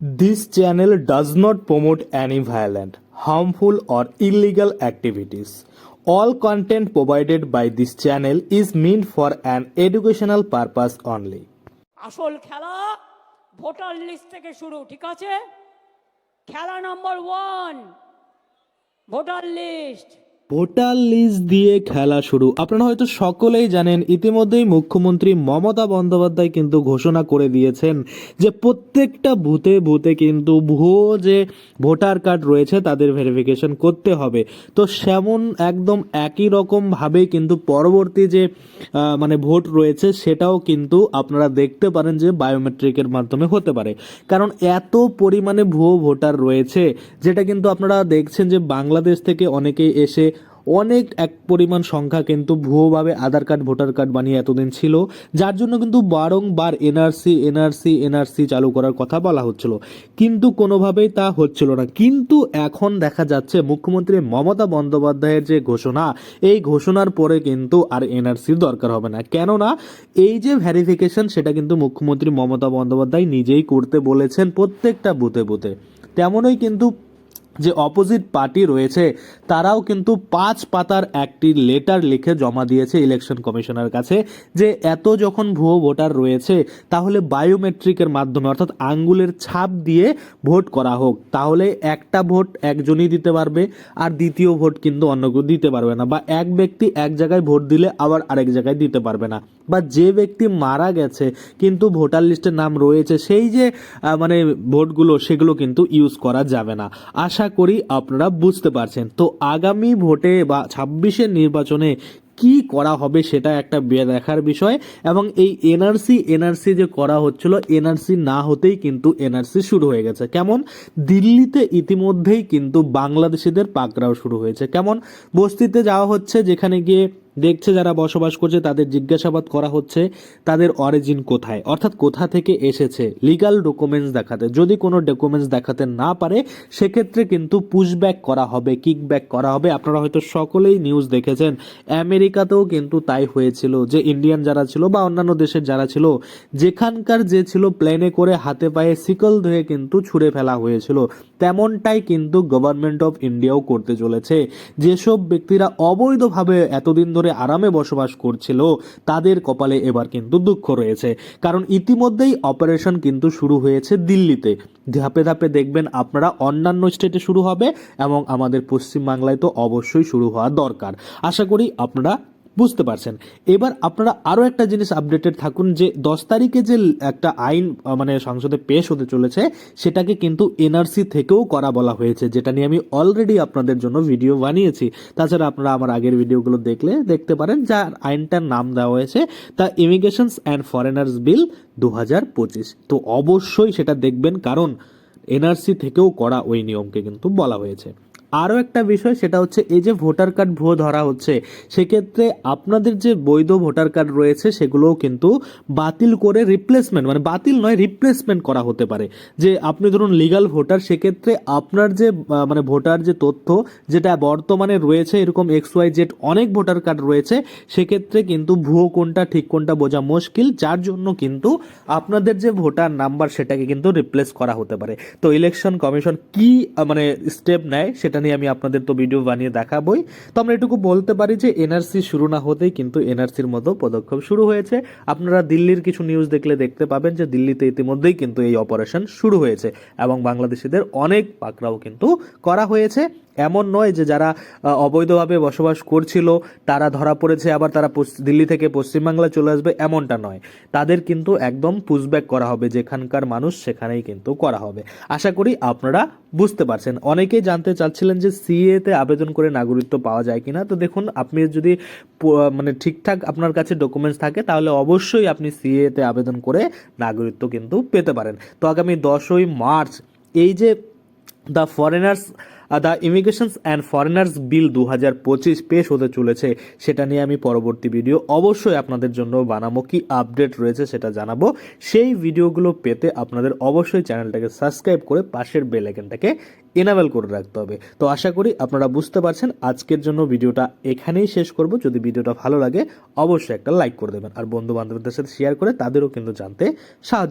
This channel does not promote any violent, harmful, or illegal activities. All content provided by this channel is meant for an educational purpose only. আসল খেলা voter list থেকে শুরু, ঠিক আছে? খেলা number 1 voter list. Voter list দিয়ে খেলা শুরু। আপনারা হয়তো সকলেই জানেন, ইতিমধ্যেই মুখ্যমন্ত্রী মমতা বন্দ্যোপাধ্যায় কিন্তু ঘোষণা করে দিয়েছেন যে প্রত্যেকটা বুথে বুথে কিন্তু ভুয়ো যে ভোটার কার্ড রয়েছে তাদের ভেরিফিকেশন করতে হবে। তো সেমন একদম একই রকমভাবেই কিন্তু পরবর্তী যে ভোট রয়েছে সেটাও কিন্তু আপনারা দেখতে পারেন যে বায়োমেট্রিকের মাধ্যমে হতে পারে, কারণ এত পরিমাণে ভুয়ো ভোটার রয়েছে, যেটা কিন্তু আপনারা দেখছেন যে বাংলাদেশ থেকে অনেকেই এসে অনেক এক পরিমাণ সংখ্যা কিন্তু ভুয়োভাবে আধার কার্ড ভোটার কার্ড বানিয়ে এতদিন ছিল, যার জন্য কিন্তু বারংবার এনআরসি চালু করার কথা বলা হচ্ছিল, কিন্তু কোনোভাবেই তা হচ্ছিল না। কিন্তু এখন দেখা যাচ্ছে মুখ্যমন্ত্রী মমতা বন্দ্যোপাধ্যায়ের যে ঘোষণা, এই ঘোষণার পরে কিন্তু আর এনআরসির দরকার হবে না। কেননা এই যে ভেরিফিকেশন সেটা কিন্তু মুখ্যমন্ত্রী মমতা বন্দ্যোপাধ্যায় নিজেই করতে বলেছেন প্রত্যেকটা বুথে বুথে। তেমনই কিন্তু যে অপোজিট পার্টি রয়েছে তারাও কিন্তু 5 পাতার একটি লেটার লিখে জমা দিয়েছে ইলেকশন কমিশনের কাছে, যে এত যখন ভুয়ো ভোটার রয়েছে তাহলে বায়োমেট্রিকের মাধ্যমে অর্থাৎ আঙ্গুলের ছাপ দিয়ে ভোট করা হোক, তাহলে একটা ভোট একজনই দিতে পারবে আর দ্বিতীয় ভোট কিন্তু অন্য কেউ দিতে পারবে না, বা এক ব্যক্তি এক জায়গায় ভোট দিলে আবার আরেক জায়গায় দিতে পারবে না, বা যে ব্যক্তি মারা গেছে কিন্তু ভোটার লিস্টের নাম রয়েছে সেই যে ভোটগুলো সেগুলো কিন্তু ইউজ করা যাবে না। আশা করি আপনারা বুঝতে পারছেন। তো আগামী ভোটে বা 26-এর নির্বাচনে কি করা হবে সেটা একটা দেখার বিষয়। এবং এই এনআরসি যে করা হচ্ছিল, এনআরসি না হতেই কিন্তু এনআরসি শুরু হয়ে গেছে। কেমন দিল্লিতে ইতিমধ্যেই কিন্তু বাংলাদেশিদের পাকড়াও শুরু হয়েছে। কেমন বস্তিতে যাওয়া হচ্ছে, যেখানে গিয়ে দেখছে যারা বসবাস করছে তাদের জিজ্ঞাসাবাদ করা হচ্ছে তাদের অরিজিন কোথায়, অর্থাৎ কোথা থেকে এসেছে, লিগাল ডকুমেন্টস দেখাতে। যদি কোনো ডকুমেন্টস দেখাতে না পারে সেক্ষেত্রে কিন্তু পুশব্যাক করা হবে, কিকব্যাক করা হবে। আপনারা হয়তো সকলেই নিউজ দেখেছেন, আমেরিকাতেও কিন্তু তাই হয়েছিল, যে ইন্ডিয়ান যারা ছিল বা অন্যান্য দেশের যারা ছিল, যেখানকার যে ছিল প্লেনে করে হাতে পায়ে শিকল ধরে কিন্তু ছুঁড়ে ফেলা হয়েছিল, তেমনটাই কিন্তু গভর্নমেন্ট অফ ইন্ডিয়াও করতে চলেছে। যেসব ব্যক্তিরা অবৈধভাবে এতদিন ধরে আরামে বসবাস করছিল তাদের কপালে এবার কিন্তু দুঃখ রয়েছে, কারণ ইতিমধ্যেই অপারেশন কিন্তু শুরু হয়েছে দিল্লিতে। ধাপে ধাপে দেখবেন আপনারা অন্যান্য স্টেটে শুরু হবে এবং আমাদের পশ্চিমবাংলায় তো অবশ্যই শুরু হওয়া দরকার। আশা করি আপনারা বুঝতে পারছেন। এবার আপনারা আরও একটা জিনিস আপডেটেড থাকুন, যে 10 তারিখে যে একটা আইন সংসদে পেশ হতে চলেছে সেটাকে কিন্তু এনআরসি থেকেও করা বলা হয়েছে, যেটা নিয়ে আমি অলরেডি আপনাদের জন্য ভিডিও বানিয়েছি। তাছাড়া আপনারা আমার আগের ভিডিওগুলো দেখতে পারেন, যার আইনটার নাম দেওয়া হয়েছে দ্য ইমিগ্রেশনস অ্যান্ড ফরেনার্স বিল 2025। তো অবশ্যই সেটা দেখবেন, কারণ এনআরসি থেকেও করা ওই নিয়মকে কিন্তু বলা হয়েছে। আরও একটা বিষয়, সেটা হচ্ছে এই যে ভোটার কার্ড ভুয়ো ধরা হচ্ছে, সেক্ষেত্রে আপনাদের যে বৈধ ভোটার কার্ড রয়েছে সেগুলোও কিন্তু বাতিল করে রিপ্লেসমেন্ট, বাতিল নয় রিপ্লেসমেন্ট করা হতে পারে। যে আপনি ধরুন লিগাল ভোটার, সেক্ষেত্রে আপনার যে ভোটার যে তথ্য যেটা বর্তমানে রয়েছে, এরকম XYZ অনেক ভোটার কার্ড রয়েছে, সেক্ষেত্রে কিন্তু ভুয়ো কোনটা ঠিক কোনটা বোঝা মুশকিল, যার জন্য কিন্তু আপনাদের যে ভোটার নাম্বার সেটাকে কিন্তু রিপ্লেস করা হতে পারে। তো ইলেকশন কমিশন কি স্টেপ নেয় সেটা নিয়ে আমি আপনাদের তো ভিডিও বানিয়ে দেখাবই। তো আমরা এটুকু বলতে পারি যে এনআরসি শুরু না হতেই কিন্তু এনআরসির মতো পদক্ষেপ শুরু হয়েছে। আপনারা দিল্লির কিছু নিউজ দেখলে দেখতে পাবেন যে দিল্লিতে ইতিমধ্যেই কিন্তু এই অপারেশন শুরু হয়েছে এবং বাংলাদেশিদের অনেক পাকড়াও কিন্তু করা হয়েছে। এমন নয় যে যারা অবৈধভাবে বসবাস করছিল তারা ধরা পড়েছে আবার তারা দিল্লি থেকে পশ্চিমবাংলায় চলে আসবে, এমনটা নয়। তাদের কিন্তু একদম পুশব্যাক করা হবে, যেখানকার মানুষ সেখানেই কিন্তু করা হবে। আশা করি আপনারা বুঝতে পারছেন। অনেকেই জানতে চাচ্ছিলেন যে সিএতে আবেদন করে নাগরিকত্ব পাওয়া যায় কিনা। তো দেখুন, আপনি যদি ঠিকঠাক আপনার কাছে ডকুমেন্টস থাকে তাহলে অবশ্যই আপনি সিএতে আবেদন করে নাগরিকত্ব কিন্তু পেতে পারেন। তো আগামী 10ই মার্চ এই যে দ্য ইমিগ্রেশনস অ্যান্ড ফরেনার্স বিল 2025 পেশ হতে চলেছে, সেটা নিয়ে আমি পরবর্তী ভিডিও অবশ্যই আপনাদের জন্য বানাবো। কি আপডেট রয়েছে সেটা জানাবো। সেই ভিডিওগুলো পেতে আপনাদের অবশ্যই চ্যানেলটাকে সাবস্ক্রাইব করে পাশের বেল আইকনটাকে এনাবেল করে রাখতে হবে। তো আশা করি আপনারা বুঝতে পারছেন। আজকের জন্য ভিডিওটা এখানেই শেষ করব। যদি ভিডিওটা ভালো লাগে অবশ্যই একটা লাইক করে দেবেন, আর বন্ধু বান্ধবদের সাথে শেয়ার করে তাদেরও কিন্তু জানতে সাহায্য